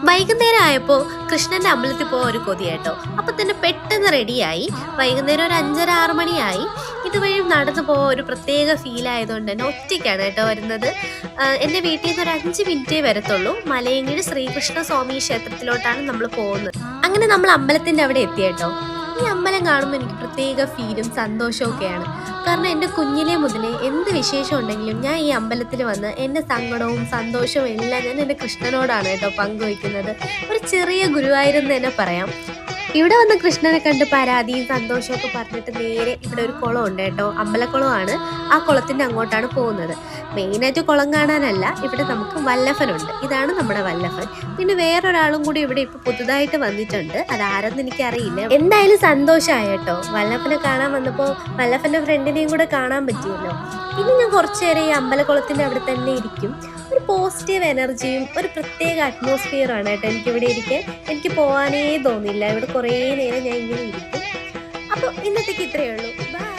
വൈകുന്നേരം ആയപ്പോൾ കൃഷ്ണന്റെ അമ്പലത്തിൽ പോകാൻ ഒരു കൊതിയായിട്ടോ. അപ്പൊ തന്നെ പെട്ടെന്ന് റെഡിയായി. വൈകുന്നേരം ഒരു 5:30-6 മണിയായി. ഇതുവഴി നടന്നു പോകാൻ ഒരു പ്രത്യേക ഫീൽ ആയതുകൊണ്ട് തന്നെ ഒറ്റയ്ക്കാണ് കേട്ടോ വരുന്നത്. എൻ്റെ വീട്ടിൽ നിന്ന് ഒരു 5 മിനിറ്റേ വരത്തുള്ളൂ. മലയങ്കീട് ശ്രീകൃഷ്ണ സ്വാമി ക്ഷേത്രത്തിലോട്ടാണ് നമ്മൾ പോകുന്നത്. അങ്ങനെ നമ്മൾ അമ്പലത്തിന്റെ അവിടെ എത്തിയേട്ടോ. ഈ അമ്പലം കാണുമ്പോൾ എനിക്ക് പ്രത്യേക ഫീലും സന്തോഷവും ഒക്കെയാണ്. കാരണം എൻ്റെ കുഞ്ഞിലെ മുതലേ എന്ത് വിശേഷം ഉണ്ടെങ്കിലും ഞാൻ ഈ അമ്പലത്തിൽ വന്ന് എൻ്റെ സങ്കടവും സന്തോഷവും എല്ലാം ഞാൻ എൻ്റെ കൃഷ്ണനോടാണ് കേട്ടോ പങ്കുവയ്ക്കുന്നത്. ഒരു ചെറിയ ഗുരുവായൂരെന്ന് തന്നെ പറയാം. ഇവിടെ വന്ന് കൃഷ്ണനെ കണ്ട് പരാതിയും സന്തോഷമൊക്കെ പറഞ്ഞിട്ട് നേരെ ഇവിടെ ഒരു കുളം ഉണ്ട് കേട്ടോ. അമ്പലക്കുളമാണ്. ആ കുളത്തിൻ്റെ അങ്ങോട്ടാണ് പോകുന്നത്. മെയിനായിട്ട് കുളം കാണാനല്ല, ഇവിടെ നമുക്ക് വല്ലഭനുണ്ട്. ഇതാണ് നമ്മുടെ വല്ലഭൻ. പിന്നെ വേറൊരാളും കൂടി ഇവിടെ ഇപ്പൊ പുതുതായിട്ട് വന്നിട്ടുണ്ട്. അതാരെന്ന് എനിക്കറിയില്ല. എന്തായാലും സന്തോഷമായി കേട്ടോ. വല്ലഭനെ കാണാൻ വന്നപ്പോൾ വല്ലഭന്റെ ഫ്രണ്ടിനെയും കൂടെ കാണാൻ പറ്റിയല്ലോ. പിന്നെ ഞാൻ കുറച്ചു നേരം ഈ അമ്പലക്കുളത്തിന്റെ അവിടെ തന്നെ ഇരിക്കും. ഒരു പോസിറ്റീവ് എനർജിയും ഒരു പ്രത്യേക അറ്റ്മോസ്ഫിയറാണ് കേട്ടോ എനിക്കിവിടെ ഇരിക്കാൻ. എനിക്ക് പോകാനേ തോന്നില്ല. ഇവിടെ കുറേ നേരം ഞാൻ ഇങ്ങനെ ഇരിക്കും. അപ്പോൾ ഇന്നത്തേക്ക് ഇത്രയേ ഉള്ളൂ. ബൈ.